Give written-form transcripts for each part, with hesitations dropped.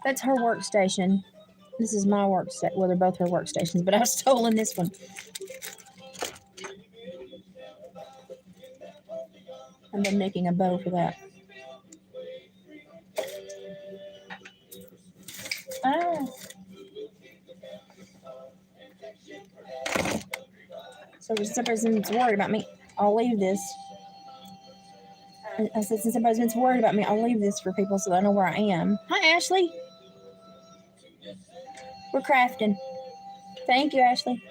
That's her workstation. This is my workstation. Well, they're both her workstations, but I've stolen this one. I've been making a bow for that. Ah. So since everybody's worried about me, I'll leave this. I said, since everybody's worried about me, I'll leave this for people so they know where I am. Hi, Ashley. We're crafting. Thank you, Ashley.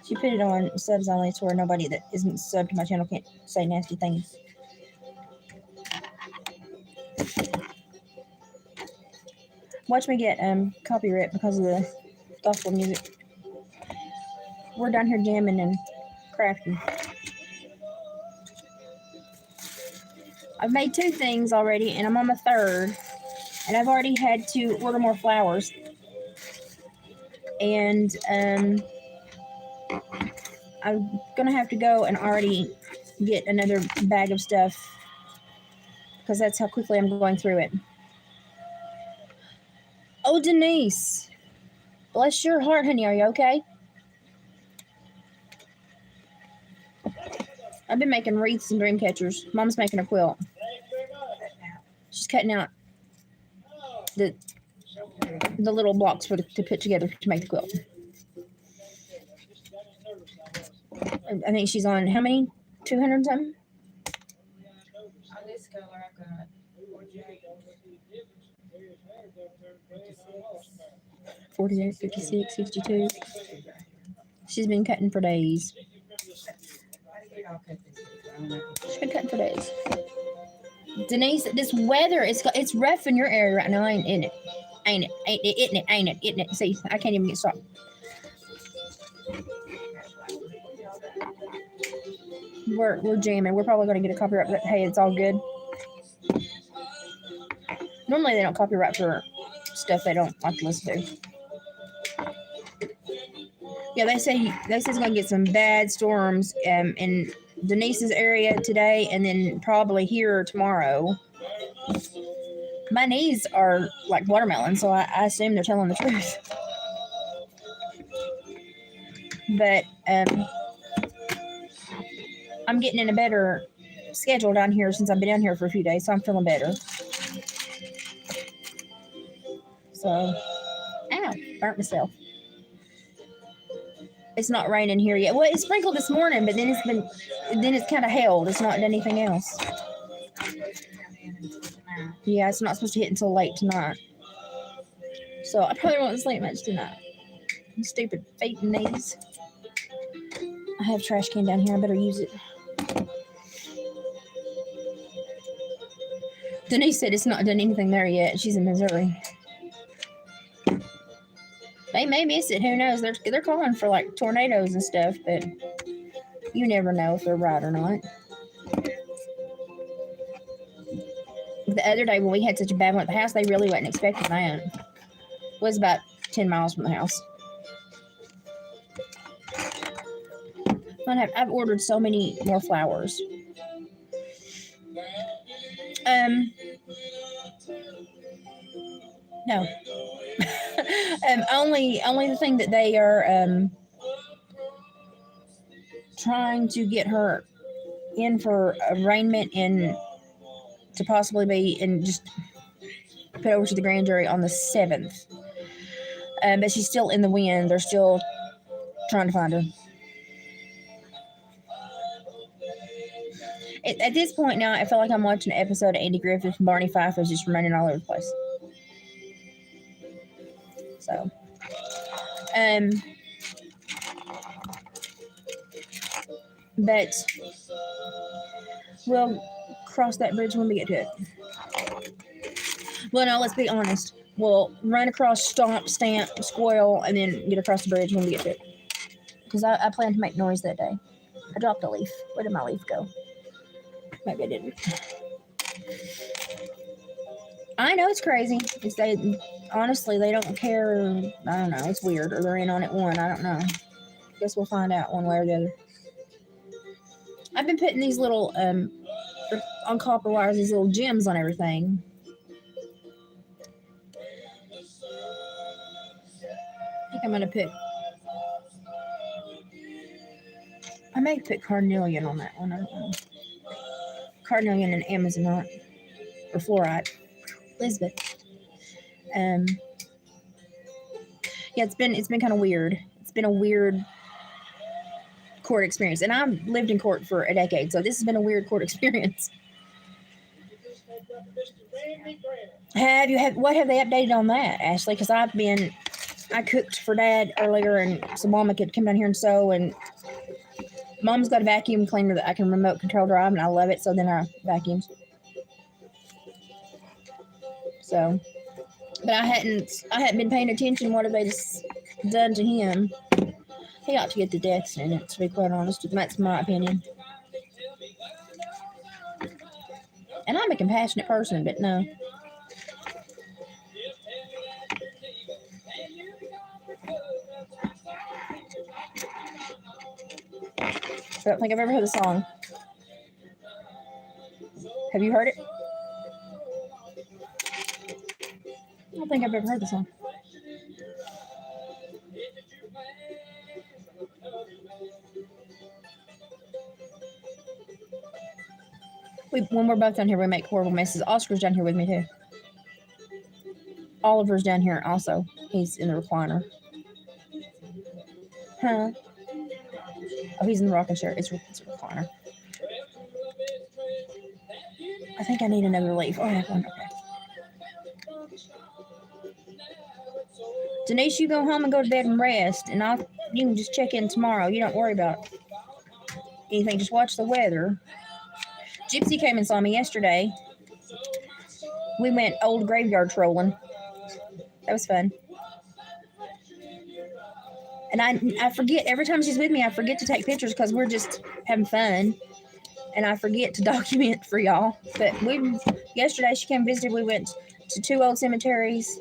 She put it on subs only to where nobody that isn't subbed to my channel can't say nasty things. Watch me get copyright because of the gospel music. We're down here jamming and crafting. I've made 2 things already, and I'm on my 3rd. And I've already had to order more flowers. And I'm gonna have to go and already get another bag of stuff because that's how quickly I'm going through it. Oh, Denise, bless your heart, honey. Are you okay? I've been making wreaths and dream catchers. Mom's making a quilt. She's cutting out the little blocks for to put together to make the quilt. I think she's on how many? 200 something? On this color, I've got 48, 56, 62. She's been cutting for days. She's been cutting for days. Denise, this weather, it's rough in your area right now, ain't it? Ain't it? Ain't it? See, I can't even get stopped. We're jamming. We're probably going to get a copyright, but hey, it's all good. Normally they don't copyright for stuff they don't like to listen to. Yeah, they say it's going to get some bad storms in Denise's area today, and then probably here tomorrow. My knees are like watermelon, so I assume they're telling the truth. But I'm getting in a better schedule down here since I've been down here for a few days, so I'm feeling better. So, ow, burnt myself. It's not raining here yet. Well, it sprinkled this morning, but then it's kind of held. It's not done anything else. Yeah, it's not supposed to hit until late tonight. So I probably won't sleep much tonight. Stupid feet and knees. I have a trash can down here. I better use it. Denise said it's not done anything there yet. She's in Missouri. They may miss it. Who knows? They're calling for like tornadoes and stuff, but you never know if they're right or not. The other day when we had such a bad one at the house, they really wasn't expecting that. It was about 10 miles from the house. I've ordered so many more flowers. No. Only the thing that they are trying to get her in for arraignment and to possibly be and just put over to the grand jury on the 7th. But she's still in the wind. They're still trying to find her. At this point now, I feel like I'm watching an episode of Andy Griffith and Barney Fife is just running all over the place. So, but we'll cross that bridge when we get to it. Well, no, let's be honest. We'll run across, stomp, stamp, squirrel, and then get across the bridge when we get to it. Because I plan to make noise that day. I dropped a leaf. Where did my leaf go? Maybe I didn't. I know it's crazy. Honestly, they don't care. I don't know. It's weird. Or they're in on it one. I don't know. Guess we'll find out one way or the other. I've been putting these little, on copper wires, these little gems on everything. think I'm gonna put. I may put carnelian on that one. I don't know. Carnelian and Amazonite or fluorite. Elizabeth. Um. Yeah, it's been kind of weird. It's been a weird court experience, and I've lived in court for a decade, so this has been a weird court experience. What have they updated on that, Ashley? Because I cooked for Dad earlier, and so Mama could come down here and sew, and Mom's got a vacuum cleaner that I can remote control drive, and I love it. So then I vacuum. So, but I hadn't been paying attention. What have they just done to him? He ought to get the death sentence. To be quite honest, that's my opinion. And I'm a compassionate person, but no. I don't think I've ever heard the song. Have you heard it? I don't think I've ever heard the song. When we're both down here, we make horrible messes. Oscar's down here with me too. Oliver's down here also. He's in the recliner. Huh? Oh, he's in the rocking chair. It's a recliner. I think I need another leaf. Oh, I have one. Okay. Denise, you go home and go to bed and rest, and you can just check in tomorrow. You don't worry about anything. Just watch the weather. Gypsy came and saw me yesterday. We went old graveyard trolling. That was fun. And I forget, every time she's with me, I forget to take pictures because we're just having fun. And I forget to document for y'all. But yesterday she came and visited. We went to 2 old cemeteries.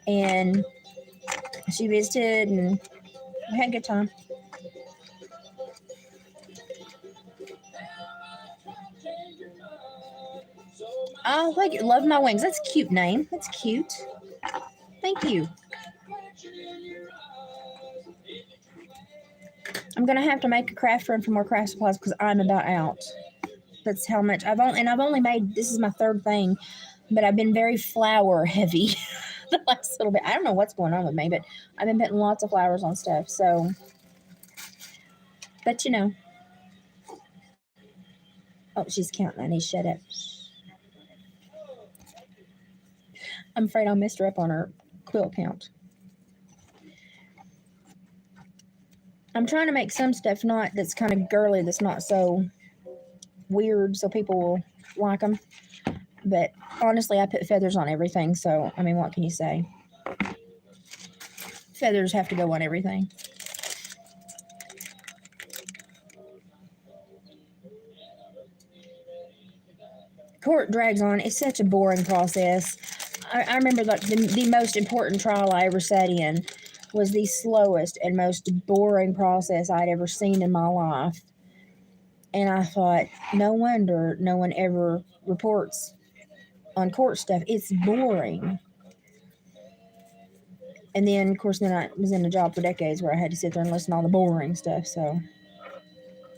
And she visited and we had a good time. Oh, like Love My Wings. That's a cute name. That's cute. Thank you. I'm gonna have to make a craft run for more craft supplies because I'm about out. That's how much I've only made. This is my 3rd thing, but I've been very flour heavy the last little bit. I don't know what's going on with me, but I've been putting lots of flowers on stuff. So, but you know, oh, she's counting. I need to shut up. I'm afraid I'll mess her up on her quilt count. I'm trying to make some stuff that's kind of girly, that's not so weird, so people will like them. But honestly, I put feathers on everything, so I mean, what can you say? Feathers have to go on everything. Court drags on. It's such a boring process. I remember the most important trial I ever sat in was the slowest and most boring process I'd ever seen in my life. And I thought, no wonder no one ever reports on court stuff. It's boring. And then, of course, I was in a job for decades where I had to sit there and listen to all the boring stuff. So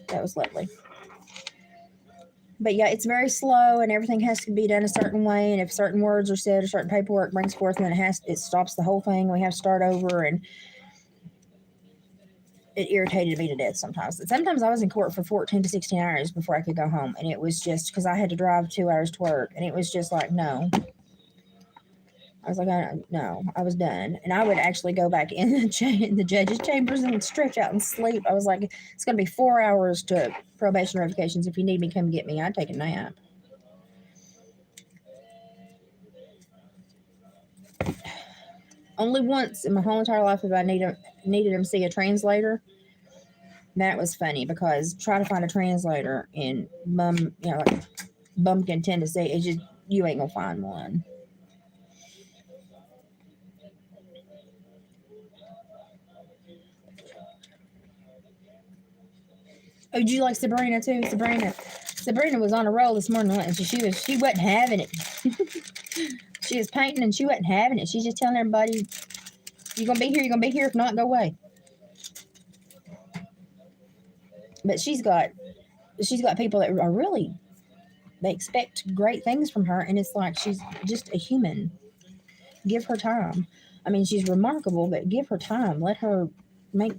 that was lovely. But yeah, it's very slow and everything has to be done a certain way. And if certain words are said or certain paperwork brings forth, then it stops the whole thing. We have to start over, and it irritated me to death sometimes. Sometimes I was in court for 14 to 16 hours before I could go home. And it was just because I had to drive 2 hours to work. And it was just like, no. I was like, no, I was done. And I would actually go back in the judge's chambers and stretch out and sleep. I was like, it's going to be 4 hours to probation revocations. If you need me, come get me. I'd take a nap. Only once in my whole entire life have I needed him to see a translator. That was funny because try to find a translator in Bumpkin, Tennessee, it's just, you ain't going to find one. Oh, did you like Sabrina too? Sabrina was on a roll this morning, and she wasn't having it. She was painting and she wasn't having it. She's just telling everybody You're gonna be here. You're gonna be here. If not, go away. But she's got people that are really, they expect great things from her, and it's like she's just a human. Give her time. I mean, she's remarkable, but give her time. Let her make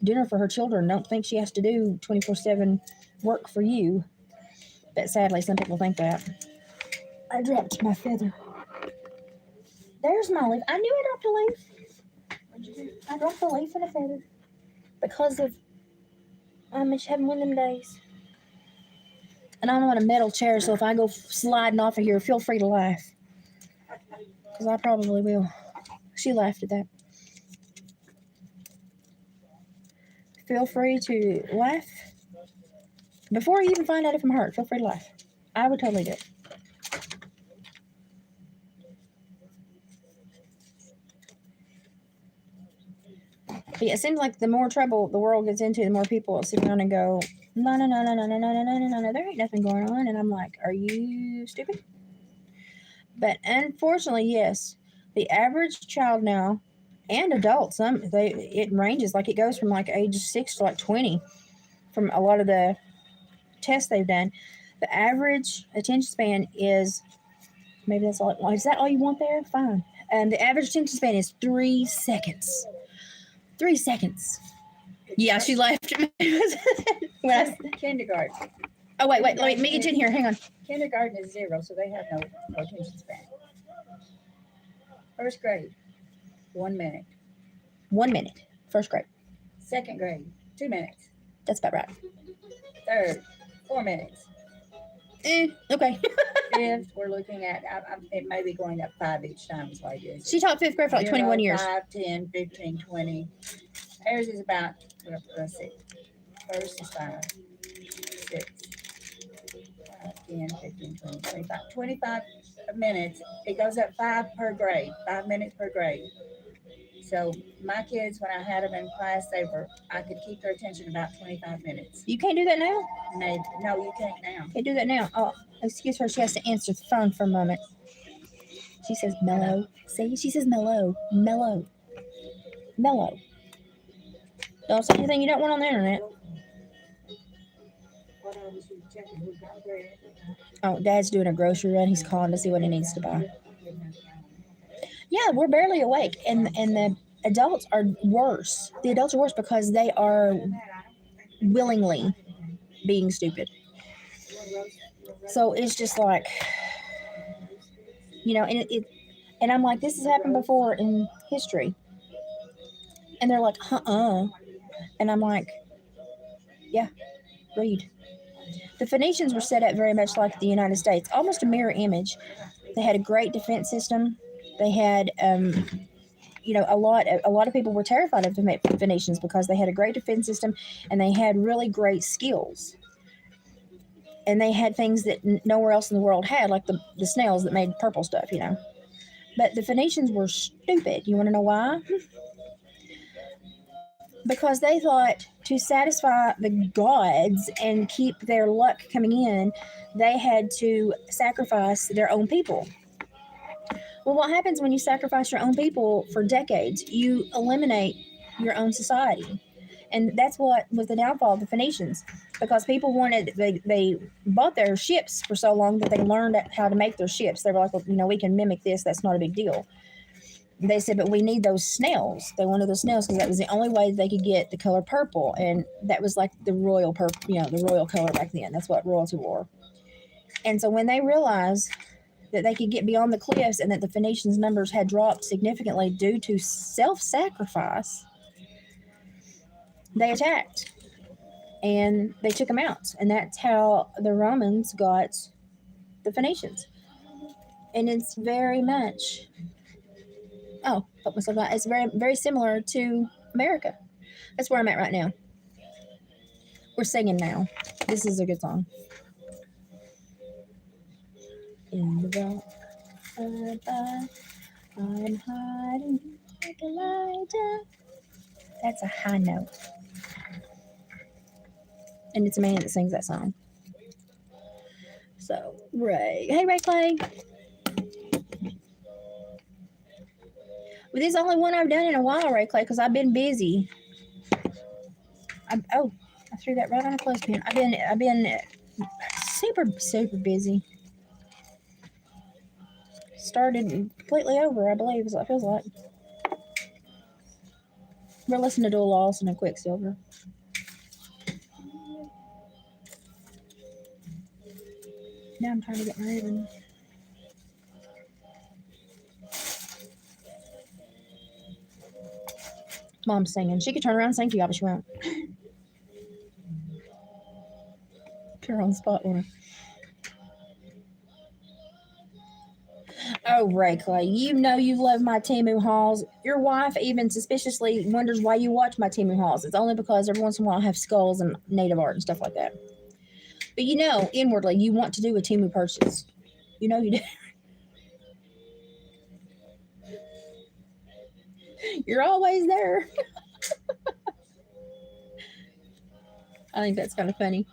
dinner for her children. Don't think she has to do 24/7 work for you. But sadly, some people think that. I dropped my feather. There's my leaf. I knew I dropped a leaf. What'd you do? I dropped a leaf and a feather because of I'm just having one of them days. And I'm on a metal chair, so if I go sliding off of here, feel free to laugh. Because I probably will. She laughed at that. Feel free to laugh. Before you even find out if I'm hurt, feel free to laugh. I would totally do it. But yeah, it seems like the more trouble the world gets into, the more people sit down and go, no, no, no, no, no, no, no, no, no, no, no, there ain't nothing going on. And I'm like, are you stupid? But unfortunately, yes, the average child now and adults, it ranges, like it goes from like age 6 to like 20 from a lot of the tests they've done. The average attention span is, maybe that's all. Is that all you want there? Fine. The average attention span is 3 seconds. 3 seconds. Yeah, she laughed at me. When Kindergarten. oh, wait, let me get you in here. Hang on. Kindergarten is 0, so they have no attention span. First grade, 1 minute. 1 minute. First grade. Second grade, 2 minutes. That's about right. Third, 4 minutes. Okay. Fifth, we're looking at, it may be going up 5 each time is what it is. She taught fifth grade for like 21 years. 5, 10, 15, 20. Ours is about, let's see. First is 5, 6, 5, 10, 15, 20, 25. 25 minutes. It goes up 5 per grade, 5 minutes per grade. So my kids, when I had them in class, I could keep their attention about 25 minutes. You can't do that now? Maybe, no, you can't now. Can't do that now. Oh, excuse her. She has to answer the phone for a moment. She says mellow. See? She says mellow. Mellow. Mellow. Don't say anything you don't want on the internet. Oh, Dad's doing a grocery run. He's calling to see what he needs to buy. Yeah, we're barely awake. And the adults are worse. The adults are worse because they are willingly being stupid. So it's just like, and I'm like, this has happened before in history. And they're like, and I'm like, yeah, read. The Phoenicians were set up very much like the United States, almost a mirror image. They had a great defense system. They had, a lot of people were terrified of the Phoenicians because they had a great defense system and they had really great skills. And they had things that nowhere else in the world had, like the snails that made purple stuff, But the Phoenicians were stupid. You want to know why? Because they thought to satisfy the gods and keep their luck coming in, they had to sacrifice their own people. Well, what happens when you sacrifice your own people for decades? You eliminate your own society. And that's what was the downfall of the Phoenicians, because people they bought their ships for so long that they learned how to make their ships. They were like, well, we can mimic this. That's not a big deal. They said, but we need those snails. They wanted those snails because that was the only way they could get the color purple. And that was like the royal purple, the royal color back then. That's what royalty wore. And so when they realized that they could get beyond the cliffs and that the Phoenicians' numbers had dropped significantly due to self-sacrifice, they attacked and they took them out. And that's how the Romans got the Phoenicians. And it's very much... it's very, very similar to America. That's where I'm at right now. We're singing now. This is a good song. In the dark, I'm hiding like a lighter. That's a high note. And it's a man that sings that song. So, Ray. Hey, Ray Clay. Well, this is the only one I've done in a while, Ray Clay, because I've been busy. I threw that right on a clothespin. I've been super busy. Started completely over, I believe, is what it feels like. We're listening to Dual Lawson and Quicksilver. Now I'm trying to get my ribbon. Mom's singing. She could turn around and sing to y'all, but she won't. Put her on the spot, won't her? Oh, Ray Clay, you know you love my Temu hauls. Your wife even suspiciously wonders why you watch my Temu hauls. It's only because every once in a while I have skulls and native art and stuff like that. But you know, inwardly, you want to do a Temu purchase. You know you do. You're always there. I think that's kind of funny.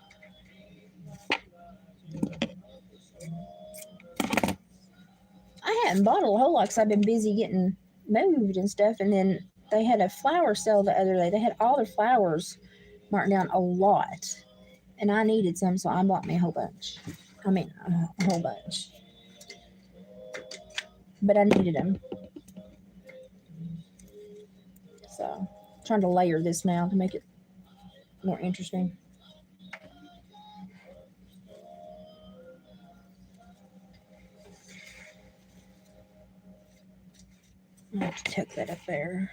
I hadn't bought a whole lot because I've been busy getting moved and stuff. And then they had a flower sale the other day. They had all their flowers marked down a lot. And I needed some, so I bought me a whole bunch. I mean, a whole bunch. But I needed them. So, I'm trying to layer this now to make it more interesting. I have to tuck that up there.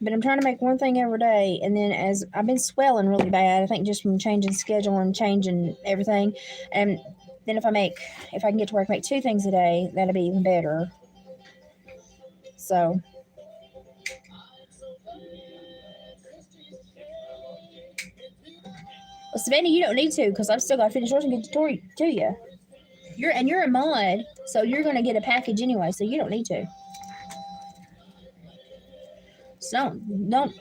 But I'm trying to make one thing every day, and then as I've been swelling really bad, I think just from changing schedule and changing everything, and then if I can get to where I can make 2 things a day, that'll be even better. So, well, Savannah, you don't need to because I've still got to finish yours and get to you. You're a mod, so you're gonna get a package anyway, so you don't need to. So don't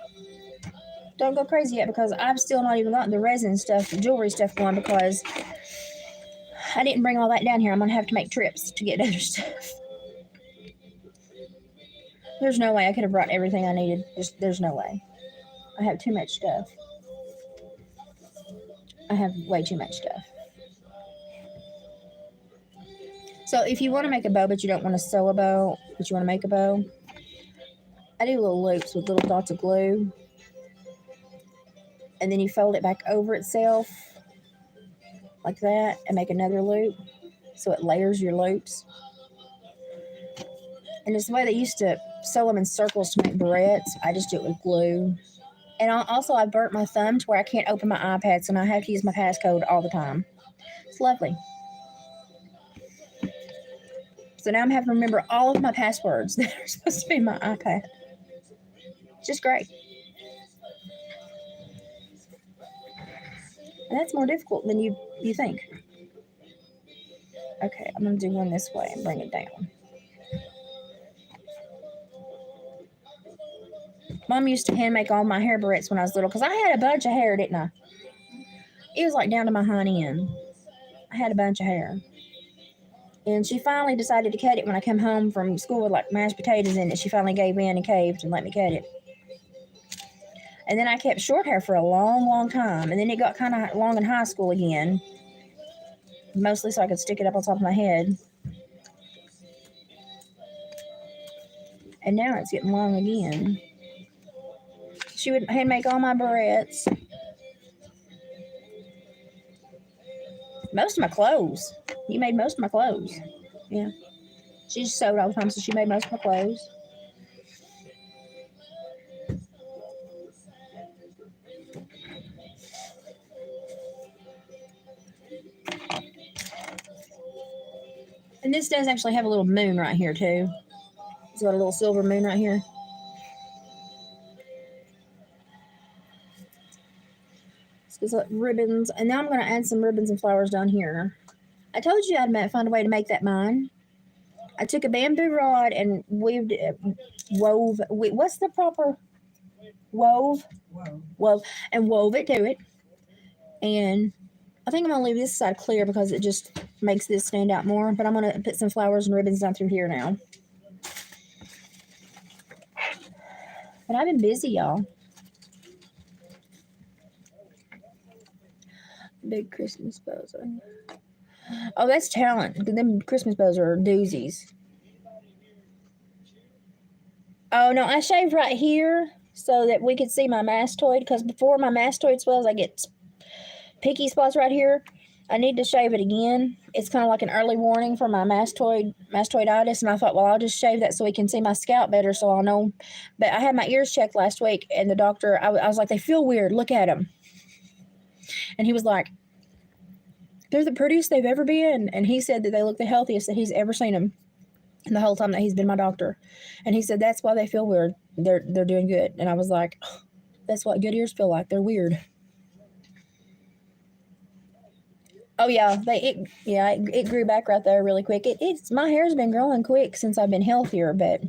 go crazy yet because I've still not even gotten the resin stuff, the jewelry stuff going because I didn't bring all that down here. I'm gonna have to make trips to get other stuff. There's no way I could have brought everything I needed. There's no way. I have too much stuff. I have way too much stuff. So if you want to make a bow, but you don't want to sew a bow, but you want to make a bow, I do little loops with little dots of glue. And then you fold it back over itself like that and make another loop so it layers your loops. And it's the way they used to sew them in circles to make barrettes. I just do it with glue. And I burnt my thumb to where I can't open my iPad, so now I have to use my passcode all the time. It's lovely. So now I'm having to remember all of my passwords that are supposed to be in my iPad. It's just great. And that's more difficult than you think. Okay, I'm going to do one this way and bring it down. Mom used to hand make all my hair barrettes when I was little because I had a bunch of hair, didn't I? It was like down to my hind end. I had a bunch of hair. And she finally decided to cut it when I come home from school with like mashed potatoes in it. She finally gave in and caved and let me cut it. And then I kept short hair for a long time. And then it got kind of long in high school again. Mostly so I could stick it up on top of my head. And now it's getting long again. She would hand make all my barrettes. Most of my clothes. You made most of my clothes. Yeah. She just sewed all the time, so she made most of my clothes. And this does actually have a little moon right here, too. It's got a little silver moon right here. It's got ribbons. And now I'm going to add some ribbons and flowers down here. I told you I'd find a way to make that mine. I took a bamboo rod and wove. What's the proper wove it to it. And I think I'm going to leave this side clear because it just makes this stand out more. But I'm going to put some flowers and ribbons down through here now. But I've been busy, y'all. Big Christmas bows. Oh, that's talent. Them Christmas bows are doozies. Oh no, I shaved right here so that we could see my mastoid. Because before my mastoid swells, I get picky spots right here. I need to shave it again. It's kind of like an early warning for my mastoiditis, and I thought, well, I'll just shave that so we can see my scalp better, so I'll know. But I had my ears checked last week, and the doctor, I was like, they feel weird. Look at them. And he was like, they're the prettiest they've ever been. And he said that they look the healthiest that he's ever seen them in the whole time that he's been my doctor. And he said that's why they feel weird. They're doing good. And I was like, oh, that's what good ears feel like. They're weird. Oh yeah, it grew back right there really quick. It's my hair's been growing quick since I've been healthier, but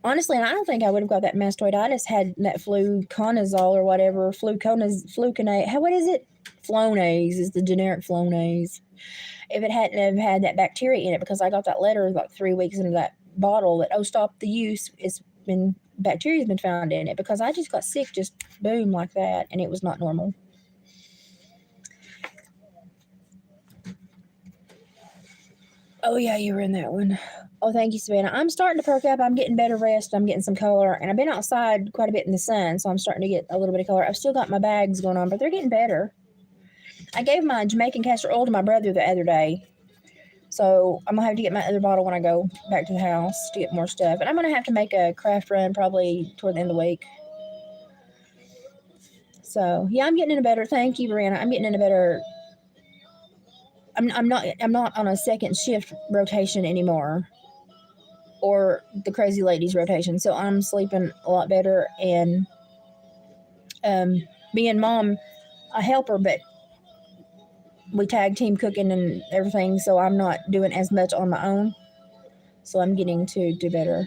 honestly, and I don't think I would have got that mastoiditis had that fluconazole or whatever, fluconate. What is it? Flonase is the generic Flonase. If it hadn't have had that bacteria in it, because I got that letter like 3 weeks into that bottle that, oh, stop the use. Bacteria's been found in it, because I just got sick, just boom like that, and it was not normal. Oh yeah, you were in that one. Oh, thank you, Savannah. I'm starting to perk up. I'm getting better rest. I'm getting some color, and I've been outside quite a bit in the sun, so I'm starting to get a little bit of color. I've still got my bags going on, but they're getting better. I gave my Jamaican castor oil to my brother the other day, so I'm gonna have to get my other bottle when I go back to the house to get more stuff. And I'm gonna have to make a craft run probably toward the end of the week. So yeah, I'm getting in a better. Thank you, Brianna. I'm getting in a better. I'm not on a second shift rotation anymore, or the crazy ladies rotation. So I'm sleeping a lot better, and being mom, I help her, but we tag team cooking and everything. So I'm not doing as much on my own. So I'm getting to do better.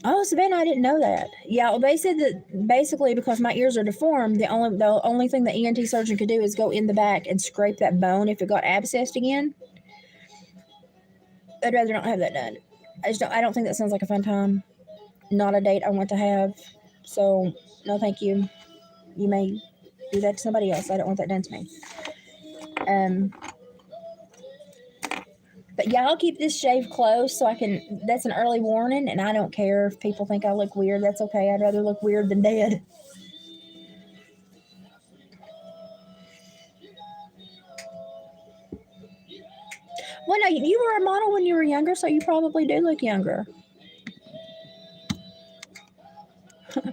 Oh, Savannah, I didn't know that. Yeah, well, they said that basically because my ears are deformed, the only thing the ENT surgeon could do is go in the back and scrape that bone if it got abscessed again. I'd rather not have that done. I don't think that sounds like a fun time. Not a date I want to have. So no, thank you. You may do that to somebody else. I don't want that done to me. But yeah, I'll keep this shave close so I can. That's an early warning, and I don't care if people think I look weird. That's okay. I'd rather look weird than dead. Well, no, you were a model when you were younger, so you probably do look younger.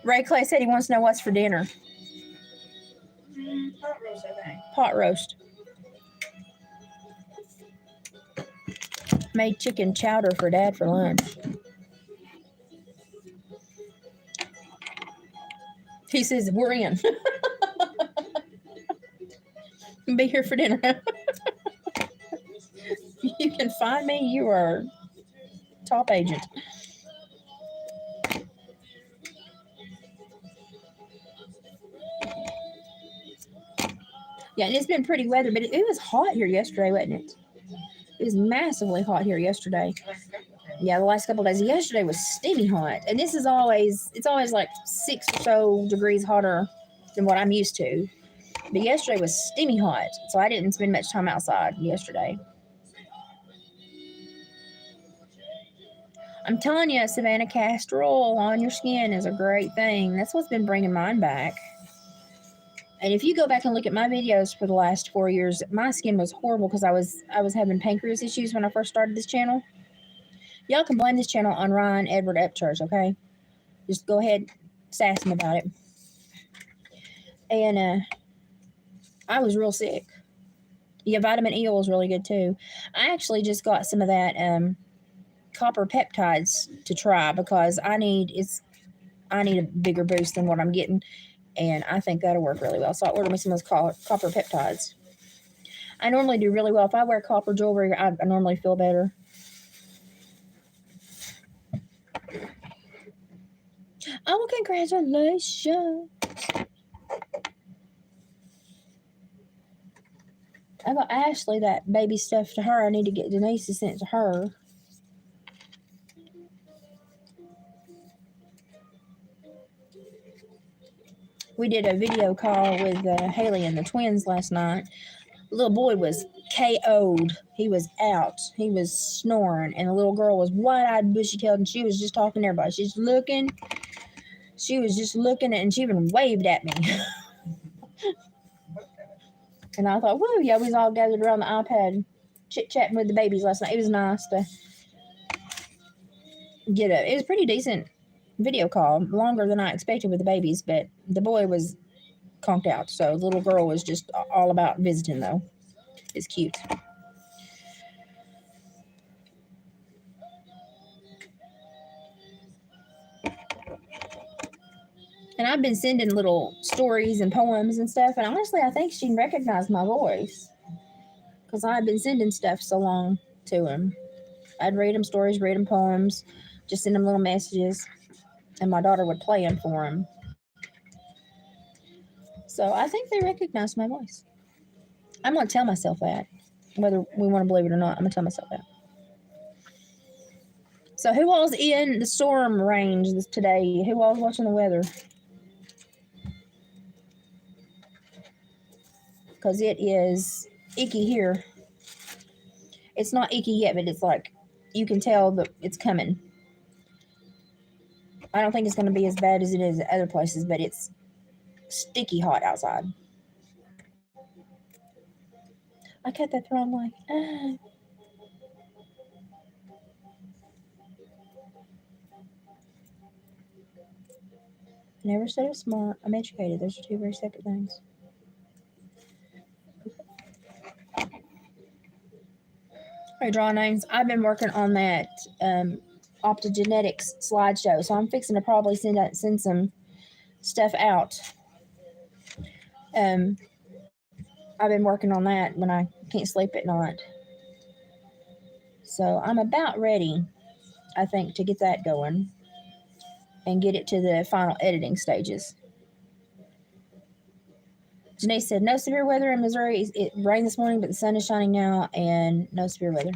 Ray Clay said he wants to know what's for dinner. Pot roast, I think. Pot roast. Made chicken chowder for Dad for lunch. He says, we're in. Be here for dinner. You can find me. You are top agent. Yeah, and it's been pretty weather, but it was hot here yesterday, wasn't it? It was massively hot here yesterday. Yeah, the last couple of days. Yesterday was steamy hot, and it's always like 6 or so degrees hotter than what I'm used to. But yesterday was steamy hot, so I didn't spend much time outside yesterday. I'm telling you, Savannah, castor oil on your skin is a great thing. That's what's been bringing mine back. And if you go back and look at my videos for the last 4 years, my skin was horrible because I was having pancreas issues when I first started this channel. Y'all can blame this channel on Ryan Edward Upchurch, okay? Just go ahead, sass him about it. And I was real sick. Yeah, vitamin E was really good too. I actually just got some of that copper peptides to try because I need a bigger boost than what I'm getting, and I think that'll work really well. So I ordered me some of those copper peptides. I normally do really well. If I wear copper jewelry, I normally feel better. Oh, well, congratulations. I got Ashley that baby stuff to her. I need to get Denise to send it to her. we did a video call with Haley and the twins last night. The little boy was KO'd. He was out. He was snoring, and the little girl was wide-eyed, bushy-tailed, and she was just talking to everybody. She's looking. She was just looking, and she even waved at me. And I thought, whoa, yeah, we was all gathered around the iPad, chit-chatting with the babies last night. It was nice to get it was a pretty decent video call, longer than I expected with the babies, but the boy was conked out, so the little girl was just all about visiting, though. It's cute. And I've been sending little stories and poems and stuff, and honestly, I think she recognized my voice because I've been sending stuff so long to him. I'd read him stories, read him poems, just send him little messages, and my daughter would play them for him. So I think they recognized my voice. I'm going to tell myself that, whether we want to believe it or not. I'm going to tell myself that. So who all's in the storm range today? Who all's watching the weather? Because it is icky here. It's not icky yet, but it's like you can tell that it's coming. I don't think it's going to be as bad as it is at other places, but it's sticky hot outside. I cut that the wrong way. Never said I'm smart. I'm educated. Those are two very separate things. Alright, draw names. I've been working on that optogenetics slideshow, so I'm fixing to probably send some stuff out. I've been working on that when I can't sleep at night. So I'm about ready, I think, to get that going and get it to the final editing stages. Janae said, no severe weather in Missouri. It rained this morning, but the sun is shining now, and no severe weather.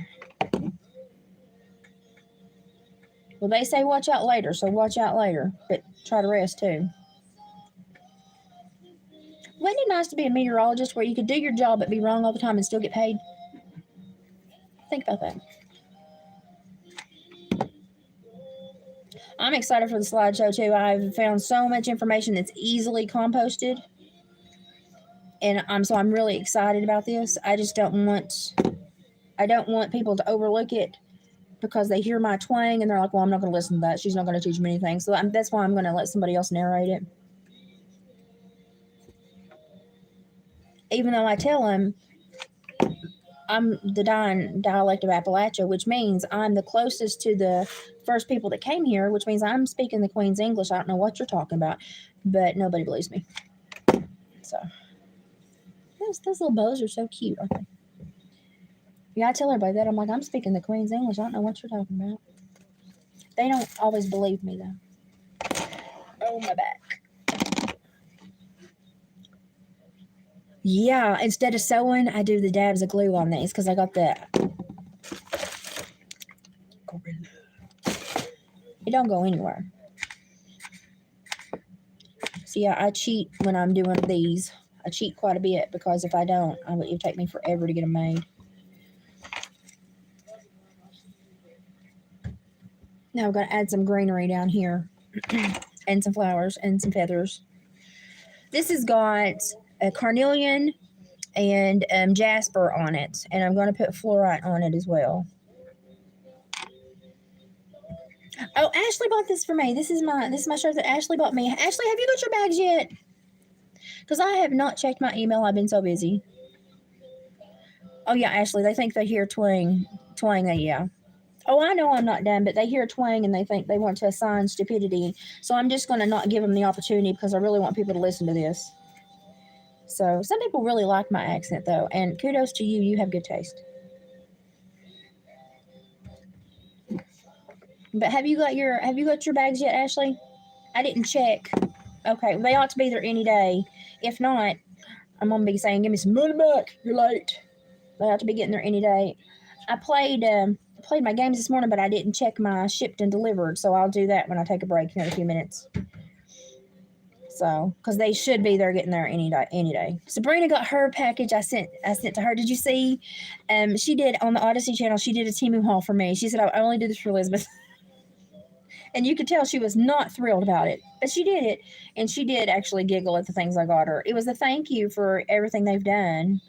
Well, they say watch out later, so watch out later, but try to rest too. Wouldn't it nice to be a meteorologist where you could do your job but be wrong all the time and still get paid? Think about that. I'm excited for the slideshow too. I've found so much information that's easily composted. And I'm really excited about this. I don't want people to overlook it because they hear my twang and they're like, well, I'm not going to listen to that. She's not going to teach me anything. So that's why I'm going to let somebody else narrate it. Even though I tell them I'm the dying dialect of Appalachia, which means I'm the closest to the first people that came here, which means I'm speaking the Queen's English. I don't know what you're talking about, but nobody believes me. So those little bows are so cute, aren't they? Yeah, I tell everybody that. I'm like, I'm speaking the Queen's English. I don't know what you're talking about. They don't always believe me, though. Oh, my back. Yeah, instead of sewing, I do the dabs of glue on these because I got the Gorilla. It don't go anywhere. So, yeah, I cheat when I'm doing these. I cheat quite a bit because if I don't, it would take me forever to get them made. Now I'm going to add some greenery down here and some flowers and some feathers. This has got a carnelian and jasper on it, and I'm going to put fluorite on it as well. Oh, Ashley bought this for me. This is my shirt that Ashley bought me. Ashley, have you got your bags yet? Because I have not checked my email. I've been so busy. Oh yeah, Ashley, they think they hear twang. Yeah. Oh, I know I'm not done, but they hear twang and they think they want to assign stupidity. So I'm just going to not give them the opportunity because I really want people to listen to this. So some people really like my accent, though, and kudos to you. You have good taste. But have you got your bags yet, Ashley? I didn't check. Okay, well, they ought to be there any day. If not, I'm gonna be saying, "Give me some money back. You're late." They ought to be getting there any day. I played my games this morning, but I didn't check my shipped and delivered, so I'll do that when I take a break here in a few minutes. So, because they should be there getting there any day, any day. Sabrina got her package. I sent to her. Did you see? She did on the Odyssey channel. She did a Temu haul for me. She said I only did this for Elizabeth, and you could tell she was not thrilled about it, but she did it, and she did actually giggle at the things I got her. It was a thank you for everything they've done,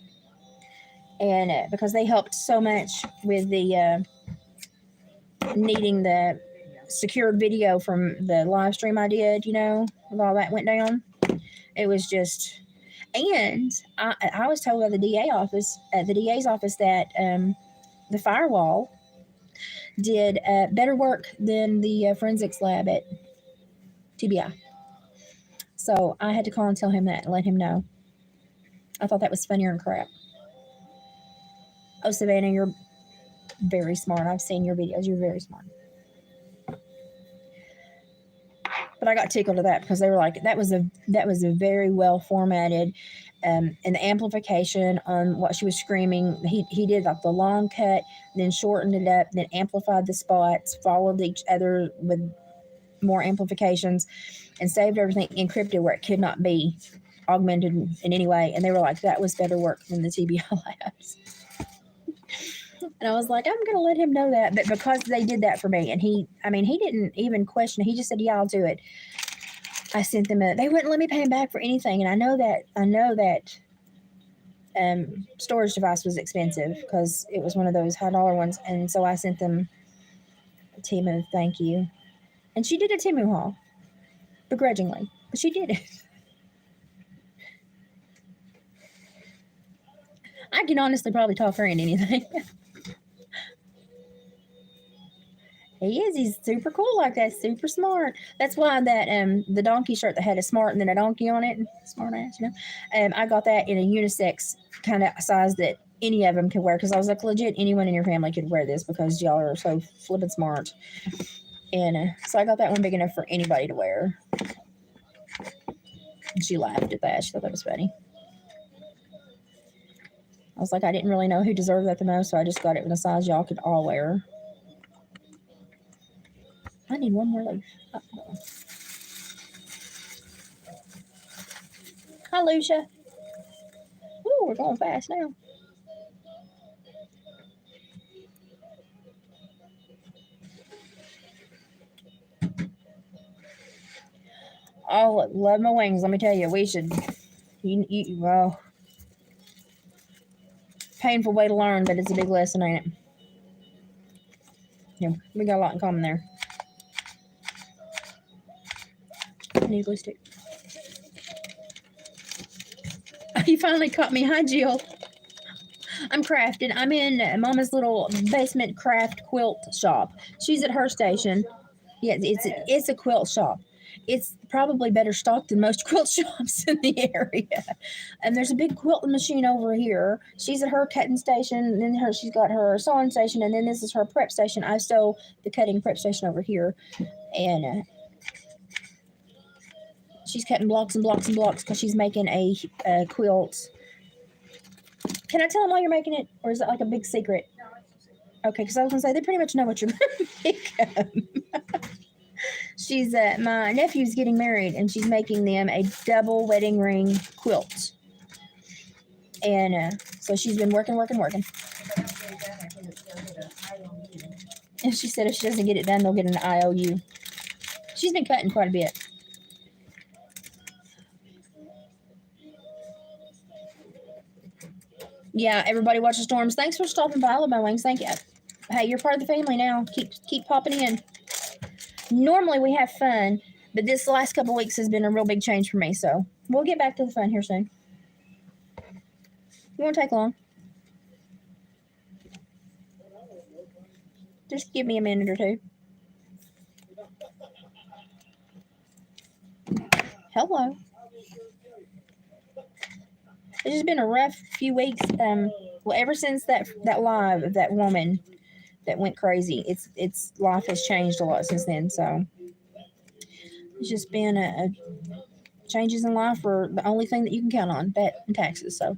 and because they helped so much with the needing the secured video from the live stream I did, with all that went down. It was just, and I was told by the DA's office that the firewall did better work than the forensics lab at TBI. So I had to call and tell him that and let him know. I thought that was funnier than crap. Oh, Savannah, you're very smart. I've seen your videos. You're very smart. But I got tickled at that because they were like, that was a very well formatted, and the amplification on what she was screaming. He did like the long cut, then shortened it up, then amplified the spots, followed each other with more amplifications, and saved everything encrypted where it could not be augmented in any way. And they were like, that was better work than the TBI labs. And I was like, I'm going to let him know that. But because they did that for me, and he didn't even question it. He just said, yeah, I'll do it. I sent them they wouldn't let me pay him back for anything. And I know that storage device was expensive because it was one of those high dollar ones. And so I sent them a Temu thank you. And she did a Temu haul, begrudgingly, but she did it. I can honestly probably talk her into anything. He is. He's super cool like that. Super smart. That's why that the donkey shirt that had a smart and then a donkey on it, smart ass, I got that in a unisex kind of size that any of them could wear because I was like, legit, anyone in your family could wear this because y'all are so flippin' smart. And so I got that one big enough for anybody to wear. And she laughed at that. She thought that was funny. I was like, I didn't really know who deserved that the most, so I just got it in a size y'all could all wear. I need one more leaf. Uh-oh. Hi, Lucia. Ooh, we're going fast now. Oh, love my wings. Let me tell you, we should. Well, painful way to learn, but it's a big lesson, ain't it? Yeah, we got a lot in common there. I need a glue stick. You finally caught me. Hi, Jill. I'm crafting. I'm in Mama's little basement craft quilt shop. She's at her station. Yeah, it's a quilt shop. It's probably better stocked than most quilt shops in the area. And there's a big quilting machine over here. She's at her cutting station, and then she's got her sewing station, and then this is her prep station. I stole the cutting prep station over here, and she's cutting blocks and blocks and blocks because she's making a quilt. Can I tell them why you're making it, or is it like a big secret? Okay, because I was gonna say they pretty much know what you're gonna make. She's my nephew's getting married, and she's making them a double wedding ring quilt. And so she's been working. And she said if she doesn't get it done, they'll get an IOU. She's been cutting quite a bit. Yeah, everybody watch the storms. Thanks for stopping by, Love My Wings. Thank you. Hey, you're part of the family now. Keep popping in. Normally we have fun, but this last couple of weeks has been a real big change for me. So we'll get back to the fun here soon. You won't take long. Just give me a minute or two. Hello. It's just been a rough few weeks. Well, ever since that live of that woman that went crazy, its life has changed a lot since then. So it's just been a changes in life are the only thing that you can count on, that and taxes. So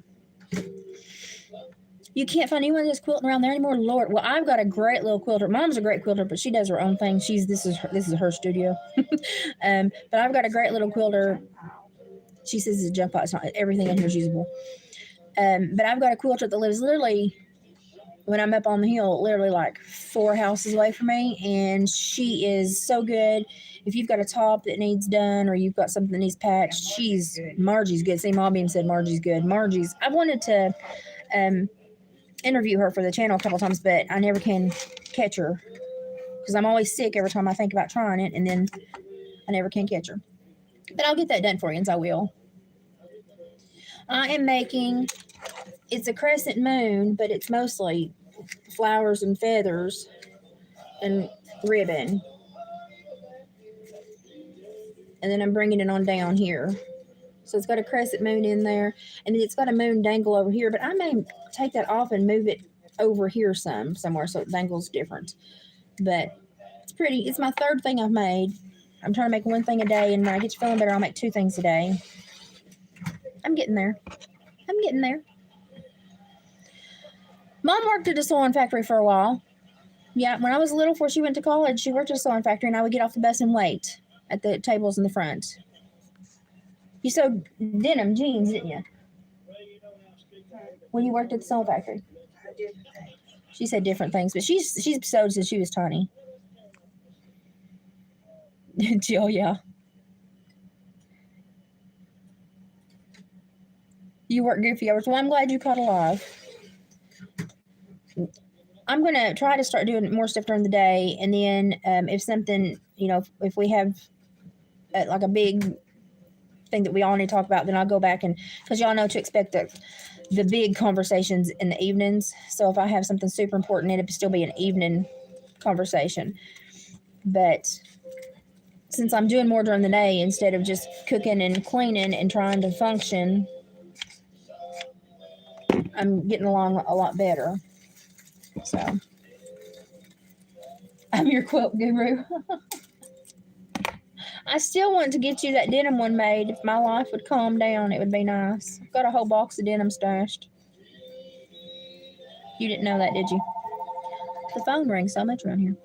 you can't find anyone that's quilting around there anymore. Lord, well, I've got a great little quilter. Mom's a great quilter, but she does her own thing. This is her studio. But I've got a great little quilter She says it's a jump out. It's not, everything in here is usable. But I've got a quilter that lives literally, when I'm up on the hill, literally like 4 houses away from me. And she is so good. If you've got a top that needs done or you've got something that needs patched, Margie's good. See, Mom even said Margie's good. I wanted to interview her for the channel a couple times, but I never can catch her because I'm always sick every time I think about trying it, and then I never can catch her. But I'll get that done for you, and I will. I am making, it's a crescent moon, but it's mostly flowers and feathers and ribbon. And then I'm bringing it on down here. So it's got a crescent moon in there, and then it's got a moon dangle over here, but I may take that off and move it over here somewhere so it dangles different. But it's pretty. It's my 3rd thing I've made. I'm trying to make 1 thing a day, and when I get to feeling better, I'll make 2 things a day. I'm getting there. Mom worked at a sewing factory for a while. Yeah, when I was little, before she went to college, she worked at a sewing factory, and I would get off the bus and wait at the tables in the front. You sewed denim jeans, didn't you? When you worked at the sewing factory? She said different things, but she's sewed since she was tiny. Jill, yeah. You work goofy hours. Well, I'm glad you caught alive. I'm going to try to start doing more stuff during the day. And then if something, if we have like a big thing that we all need to talk about, then I'll go back because y'all know to expect the big conversations in the evenings. So if I have something super important, it'll still be an evening conversation. But since I'm doing more during the day instead of just cooking and cleaning and trying to function, I'm getting along a lot better. So I'm your quilt guru. I still want to get you that denim one made. If my life would calm down, it would be nice. I've got a whole box of denim stashed. You didn't know that, did you? The phone rings so much around here.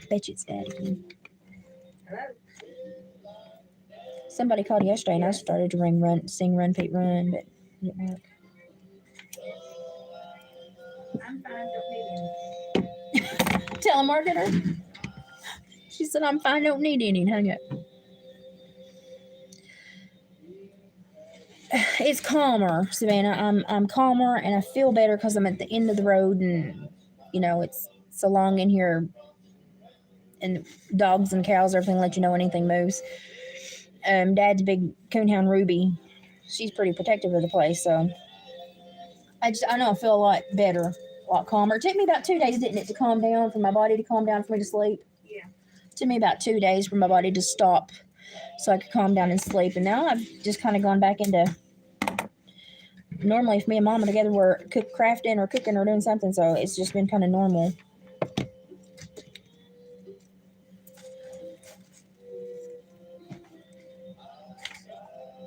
Bet you it's Daddy. Hello? Somebody called yesterday and I started to sing Run Pete Run, but it didn't work. I'm fine, don't need any. Telemarketer. She said, I'm fine, don't need any, and hung up. It's calmer, Savannah. I'm calmer and I feel better because I'm at the end of the road, and it's so long in here, and dogs and cows, everything let you know when anything moves. Dad's big coonhound Ruby, she's pretty protective of the place, so I know I feel a lot better, a lot calmer. It took me about 2 days, didn't it, to calm down, for my body to calm down, for me to sleep? Yeah. It took me about 2 days for my body to stop so I could calm down and sleep. And now I've just kind of gone back into, normally if me and Mama together we're crafting or cooking or doing something, so it's just been kind of normal.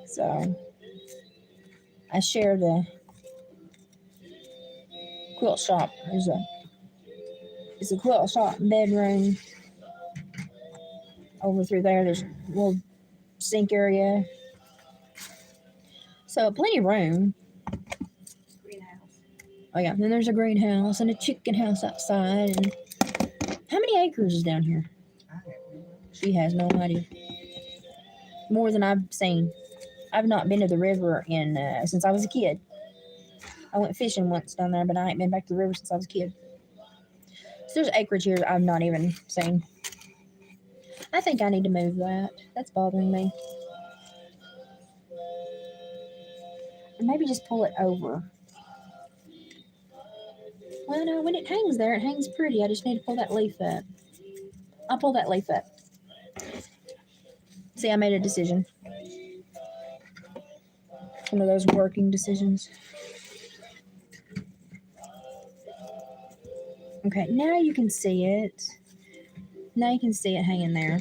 So I share the quilt shop. It's a quilt shop bedroom over through there. There's a little sink area, so plenty of room. Greenhouse. Oh yeah, then there's a greenhouse and a chicken house outside. And how many acres is down here? She has no idea. More than I've seen. I've not been to the river since I was a kid. I went fishing once down there, but I ain't been back to the river since I was a kid. So there's acreage here I've not even seen. I think I need to move that. That's bothering me. Or maybe just pull it over. Well, no, when it hangs there, it hangs pretty. I just need to pull that leaf up. I'll pull that leaf up. See, I made a decision. One of those working decisions. Okay, now you can see it. Now you can see it hanging there.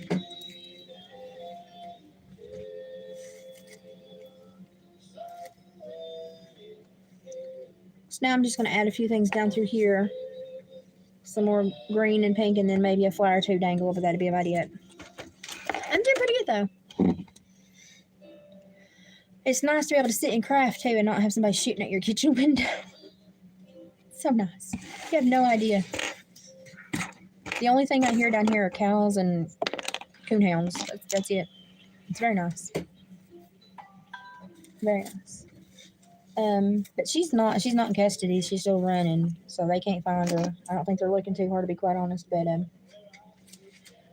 So now I'm just going to add a few things down through here. Some more green and pink, and then maybe a flower or two dangle over that to be about it. I'm doing pretty good, though. It's nice to be able to sit and craft too and not have somebody shooting at your kitchen window. So nice. You have no idea. The only thing I hear down here are cows and coonhounds. That's it. It's very nice. Very nice. But she's not in custody. She's still running, so they can't find her. I don't think they're looking too hard, to be quite honest. But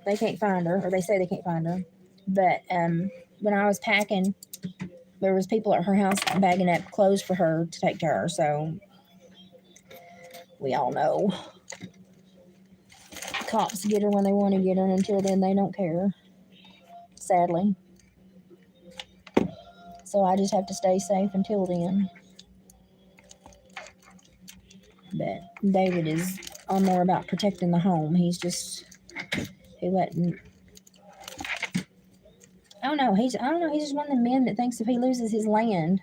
they can't find her, or they say they can't find her. But when I was packing, there was people at her house bagging up clothes for her to take to her. So we all know cops get her when they want to get her, and until then they don't care. Sadly. So I just have to stay safe until then. But David is on more about protecting the home. He's just he letting. I don't know. He's just one of the men that thinks if he loses his land,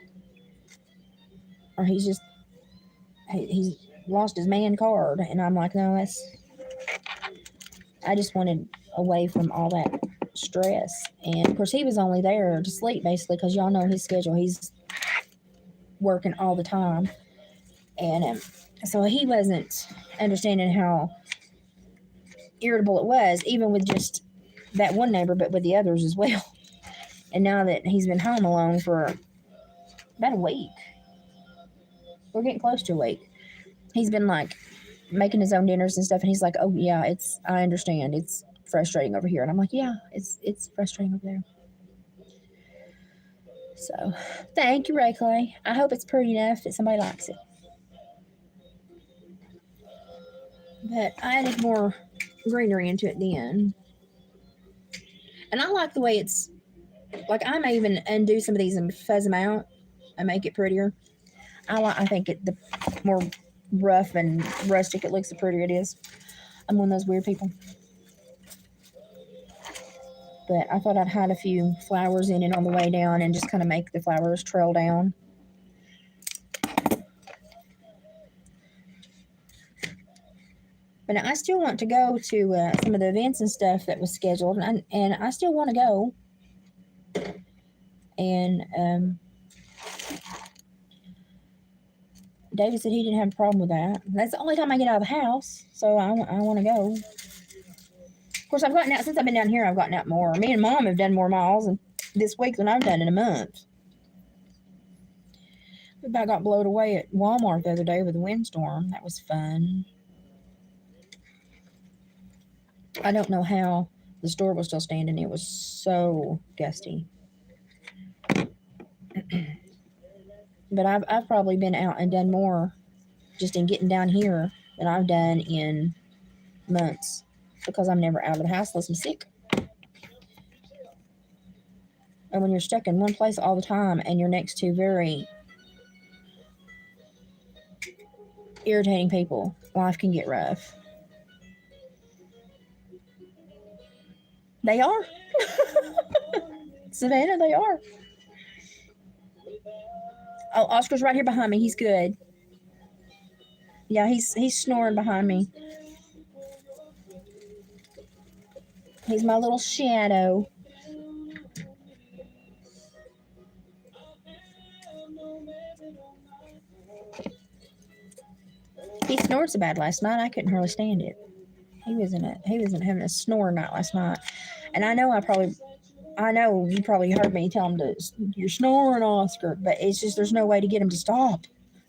or he's lost his man card, and I'm like, no, I just wanted away from all that stress. And of course, he was only there to sleep basically, because y'all know his schedule. He's working all the time, and so he wasn't understanding how irritable it was, even with just that one neighbor, but with the others as well. And now that he's been home alone for about a week, we're getting close to a week, he's been like making his own dinners and stuff, and he's like, oh yeah, I understand, it's frustrating over here. And I'm like, yeah, it's frustrating over there. So thank you, Ray Clay. I hope it's pretty enough that somebody likes it. But I added more greenery into it then, and I like the way it's like. I may even undo some of these and fuzz them out and make it prettier. I think the more rough and rustic it looks, the prettier it is. I'm one of those weird people. But I thought I'd hide a few flowers in it on the way down and just kind of make the flowers trail down. But I still want to go to some of the events and stuff that was scheduled, and I still want to go. And David said he didn't have a problem with that. That's the only time I get out of the house, so I want to go. Of course, I've gotten out since I've been down here. I've gotten out more. Me and Mom have done more miles this week than I've done in a month. We about got blown away at Walmart the other day with a windstorm. That was fun. I don't know how the store was still standing. It was so gusty. But I've probably been out and done more just in getting down here than I've done in months, because I'm never out of the house unless I'm sick. And when you're stuck in one place all the time and you're next to very irritating people, life can get rough. They are. Savannah, they are. Oh, Oscar's right here behind me. He's good. Yeah, he's snoring behind me. He's my little shadow. He snored so bad last night I couldn't hardly stand it. He wasn't having a snore night last night. And I know you probably heard me tell him you're snoring, Oscar, but it's just there's no way to get him to stop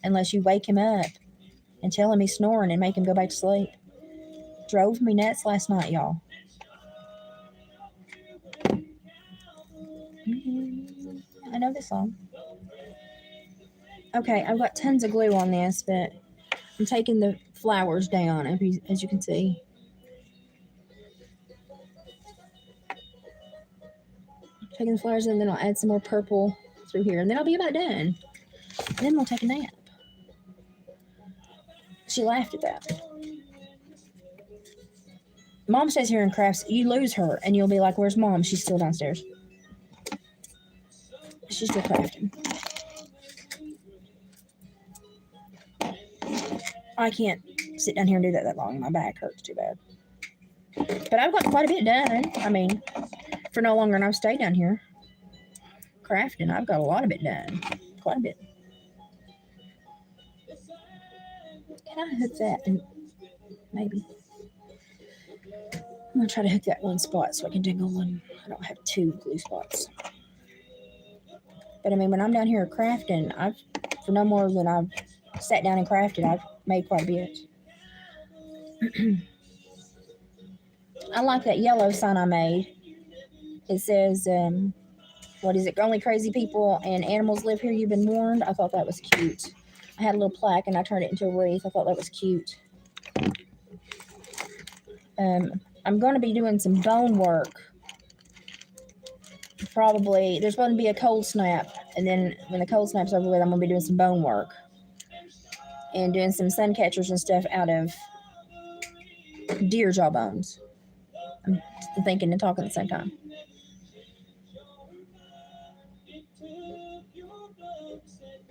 unless you wake him up and tell him he's snoring and make him go back to sleep. Drove me nuts last night, y'all. I know this song. Okay, I've got tons of glue on this, but I'm taking the flowers down, as you can see. Taking the flowers in, then I'll add some more purple through here, and then I'll be about done. And then we'll take a nap. She laughed at that. Mom stays here and crafts. You lose her, and you'll be like, where's Mom? She's still downstairs. She's still crafting. I can't sit down here and do that long. My back hurts too bad. But I've got quite a bit done. I mean, for no longer than I've stayed down here. crafting, I've got a lot of it done. Quite a bit. Can I hook that? And maybe. I'm going to try to hook that one spot so I can dangle one. I don't have two glue spots. But I mean, when I'm down here crafting, for no more than I've sat down and crafted, I've made quite a bit. I like that yellow sign I made. It says, what is it? Only crazy people and animals live here. You've been warned. I thought that was cute. I had a little plaque and I turned it into a wreath. I thought that was cute. I'm going to be doing some bone work. Probably there's going to be a cold snap, and then when the cold snap's over with, I'm going to be doing some bone work and doing some sun catchers and stuff out of deer jaw bones. I'm thinking and talking at the same time.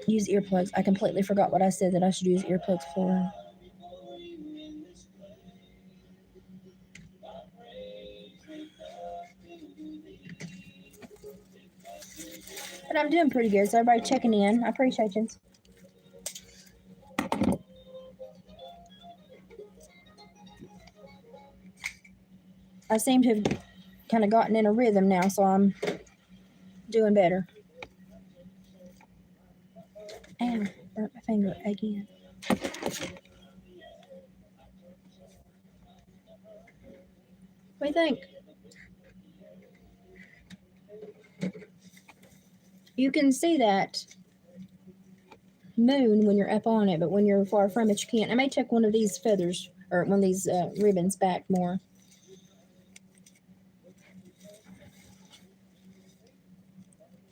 Use earplugs. I completely forgot what I said that I should use earplugs for. But I'm doing pretty good. So everybody checking in. I appreciate you. I seem to have kind of gotten in a rhythm now, so I'm doing better. Ow, burnt my finger again. What do you think? You can see that moon when you're up on it, but when you're far from it, you can't. I may check one of these feathers or one of these ribbons back more.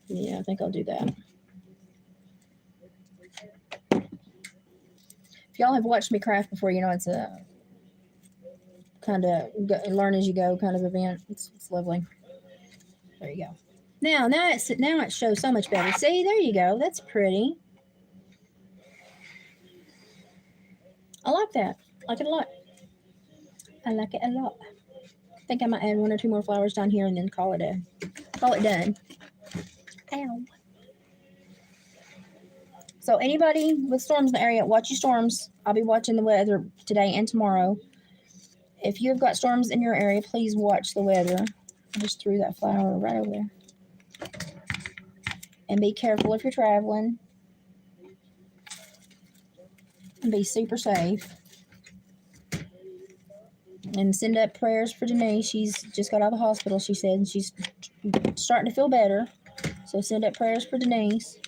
Yeah, I think I'll do that. If y'all have watched me craft before, you know it's a kind of learn as you go kind of event. It's lovely. There you go. Now it shows so much better. See, there you go. That's pretty. I like that. I like it a lot. I like it a lot. I think I might add one or two more flowers down here and then call it done. Ow. So anybody with storms in the area, watch your storms. I'll be watching the weather today and tomorrow. If you've got storms in your area, please watch the weather. I just threw that flower right over there. And be careful if you're traveling. And be super safe. And send up prayers for Denise. She's just got out of the hospital, she said. She's starting to feel better. So send up prayers for Denise.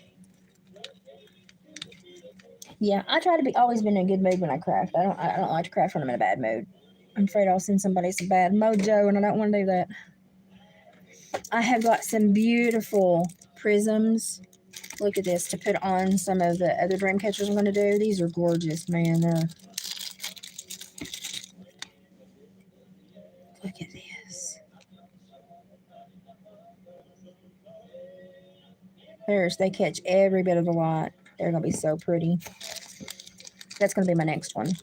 Yeah, I try to be always been in a good mood when I craft. I don't like to craft when I'm in a bad mood. I'm afraid I'll send somebody some bad mojo, and I don't want to do that. I have got some beautiful prisms. Look at this, to put on some of the other dream catchers I'm going to do. These are gorgeous, man. Look at this. They catch every bit of the light. They're going to be so pretty. That's going to be my next one.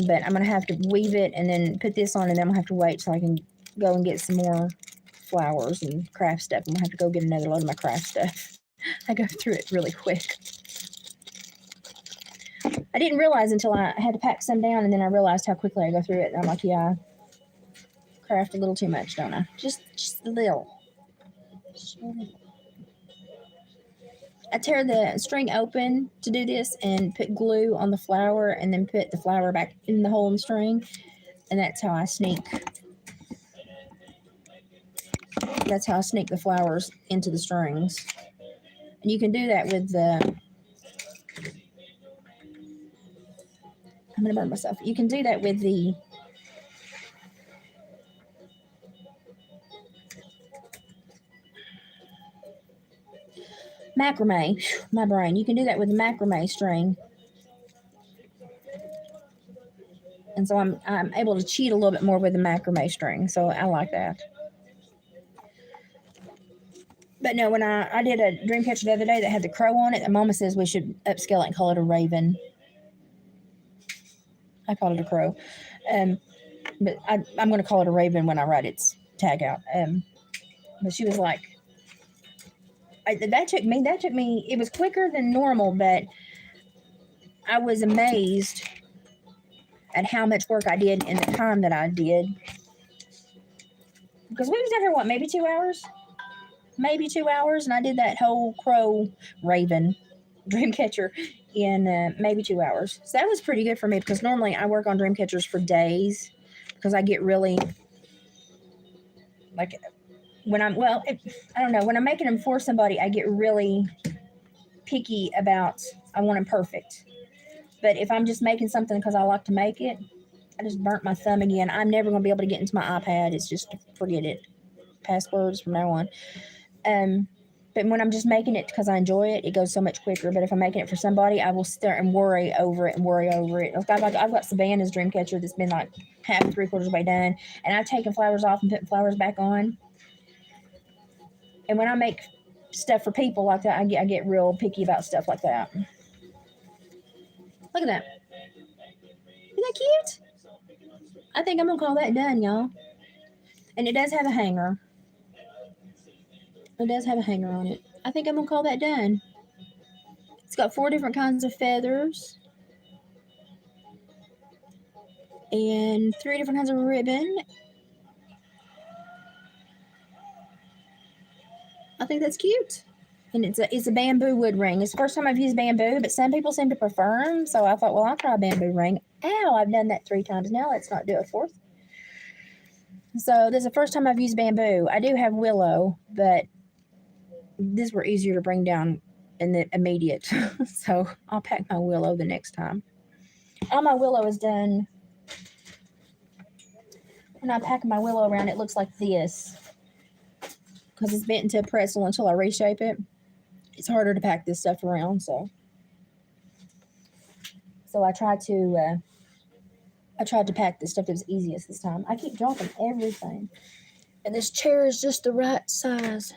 But I'm going to have to weave it and then put this on, and then I'm going to have to wait so I can go and get some more flowers and craft stuff. I'm going to have to go get another load of my craft stuff. I go through it really quick. I didn't realize until I had to pack some down, and then I realized how quickly I go through it. And I'm like, yeah, I craft a little too much, don't I? Just a little. Just a little. I tear the string open to do this and put glue on the flower and then put the flower back in the hole in the string. And that's how I sneak the flowers into the strings. And you can do that with the... I'm going to burn myself. You can do that with the... macrame. My brain. You can do that with the macrame string. And so I'm able to cheat a little bit more with the macrame string. So I like that. But no, when I did a dream catcher the other day that had the crow on it, and Mama says we should upscale it and call it a raven. I called it a crow. But I'm going to call it a raven when I write its tag out. But she was like, That took me. It was quicker than normal, but I was amazed at how much work I did in the time that I did. Because we was down here, what, maybe 2 hours? Maybe 2 hours, and I did that whole crow raven dream catcher in maybe 2 hours. So that was pretty good for me because normally I work on dream catchers for days because I get really like when I'm I don't know, when I'm making them for somebody, I get really picky about I want them perfect. But if I'm just making something because I like to make it, I just burnt my thumb again. I'm never going to be able to get into my iPad. It's just forget it. Passwords from now on. But when I'm just making it because I enjoy it, it goes so much quicker. But if I'm making it for somebody, I will sit there and worry over it and worry over it. I've got Savannah's dream catcher that's been like half, 3/4 of the way done, and I've taken flowers off and put flowers back on. And when I make stuff for people like that, I get real picky about stuff like that. Look at that. Isn't that cute? I think I'm gonna call that done, y'all. And it does have a hanger. It does have a hanger on it. I think I'm gonna call that done. It's got 4 different kinds of feathers and 3 different kinds of ribbon. I think that's cute. And it's a bamboo wood ring. It's the first time I've used bamboo, but some people seem to prefer them. So I thought, well, I'll try a bamboo ring. Ow, I've done that 3 times now. Let's not do a fourth. So this is the first time I've used bamboo. I do have willow, but these were easier to bring down in the immediate. So I'll pack my willow the next time. All my willow is done. When I pack my willow around, it looks like this because it's bent into a pretzel until I reshape it. It's harder to pack this stuff around, so I tried to pack the stuff that was easiest this time. I keep dropping everything, and this chair is just the right size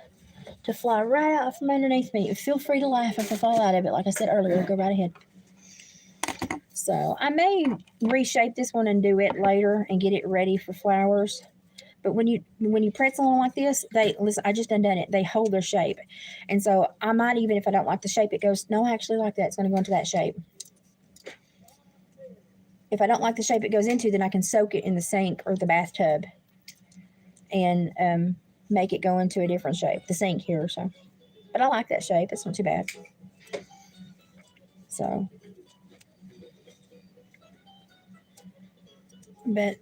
to fly right out from underneath me. Feel free to laugh if I fall out of it. Like I said earlier, go right ahead. So I may reshape this one and do it later and get it ready for flowers. But when you pretzel them like this, listen. I just undone it. They hold their shape, and so I might, even if I don't like the shape, it goes. No, I actually like that. It's going to go into that shape. If I don't like the shape it goes into, then I can soak it in the sink or the bathtub, and make it go into a different shape. The sink here, so. But I like that shape. It's not too bad. So, but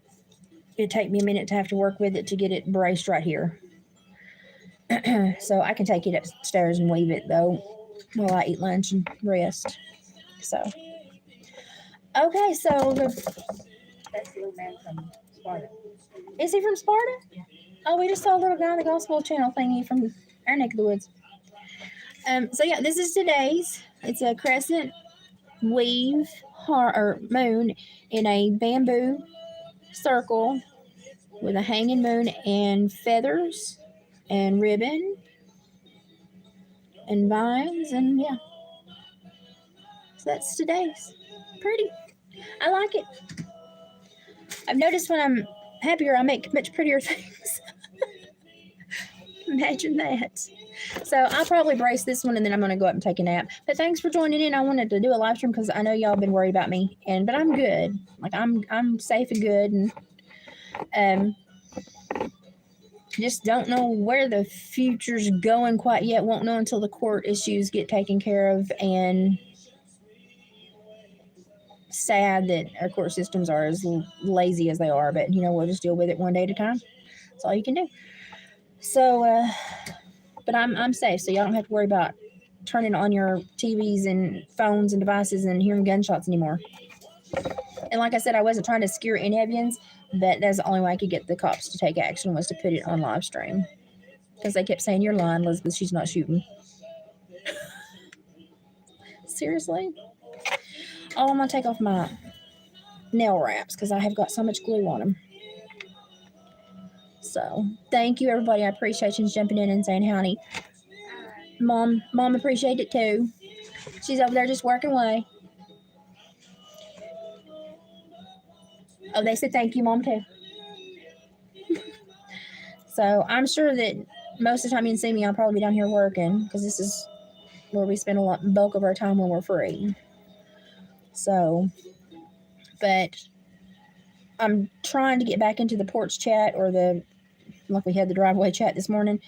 it'd take me a minute to have to work with it to get it braced right here. So I can take it upstairs and weave it though while I eat lunch and rest. So okay, so That's the little man from Sparta. Is he from Sparta? Yeah. Oh, we just saw a little guy on the Gospel Channel thingy from our neck of the woods. So yeah, this is today's. It's a crescent weave heart or moon in a bamboo circle with a hanging moon and feathers and ribbon and vines, and yeah. So that's today's. Pretty. I like it. I've noticed when I'm happier, I make much prettier things. Imagine that. So I'll probably brace this one and then I'm going to go up and take a nap. But thanks for joining in. I wanted to do a live stream because I know y'all been worried about me, but I'm good. Like I'm safe and good, and just don't know where the future's going quite yet. Won't know until the court issues get taken care of, and sad that our court systems are as lazy as they are, but we'll just deal with it one day at a time. That's all you can do. So but I'm safe, so y'all don't have to worry about turning on your TVs and phones and devices and hearing gunshots anymore. And like I said, I wasn't trying to scare any Evians, but that's the only way I could get the cops to take action was to put it on live stream, because they kept saying, "You're lying, Elizabeth, she's not shooting." Seriously? Oh, I'm going to take off my nail wraps because I have got so much glue on them. So thank you, everybody. I appreciate you jumping in and saying howdy. Mom appreciate it too. She's over there just working away. Oh, they said thank you, Mom, too. So I'm sure that most of the time you can see me, I'll probably be down here working because this is where we spend bulk of our time when we're free. So, but I'm trying to get back into the porch chat or like we had the driveway chat this morning,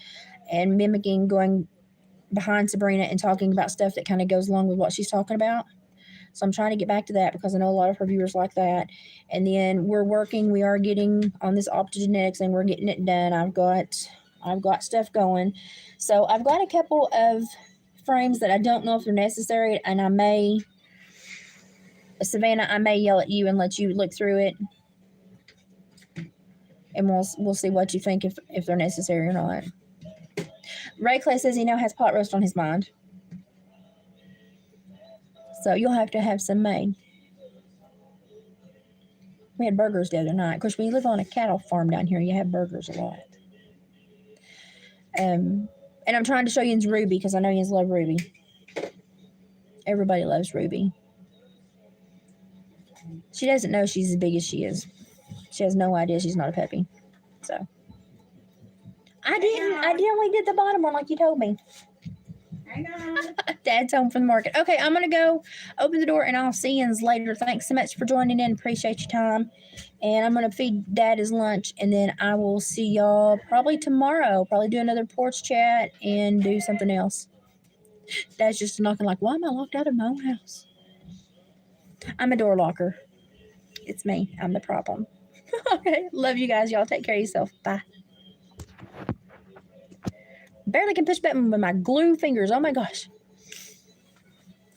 and mimicking going behind Sabrina and talking about stuff that kind of goes along with what she's talking about. So I'm trying to get back to that because I know a lot of her viewers like that. And then we are getting on this optogenetics and we're getting it done. I've got stuff going. So I've got a couple of frames that I don't know if they're necessary, and Savannah, I may yell at you and let you look through it, and we'll see what you think if they're necessary or not. Ray Clay says he now has pot roast on his mind, so you'll have to have some made. We had burgers the other night. Of course, when you live on a cattle farm down here, you have burgers a lot. And I'm trying to show you Ruby because I know you love Ruby. Everybody loves Ruby. She doesn't know she's as big as she is. She has no idea she's not a puppy. So I only did the bottom one like you told me. Hang on. Dad's home from the market. Okay, I'm gonna go open the door and I'll see you later. Thanks so much for joining in. Appreciate your time. And I'm gonna feed Dad his lunch, and then I will see y'all probably tomorrow. Probably do another porch chat and do something else. Dad's just knocking like, why am I locked out of my own house? I'm a door locker. It's me. I'm the problem. Okay, love you guys. Y'all take care of yourself. Bye. Barely can push button with my glue fingers. Oh my gosh.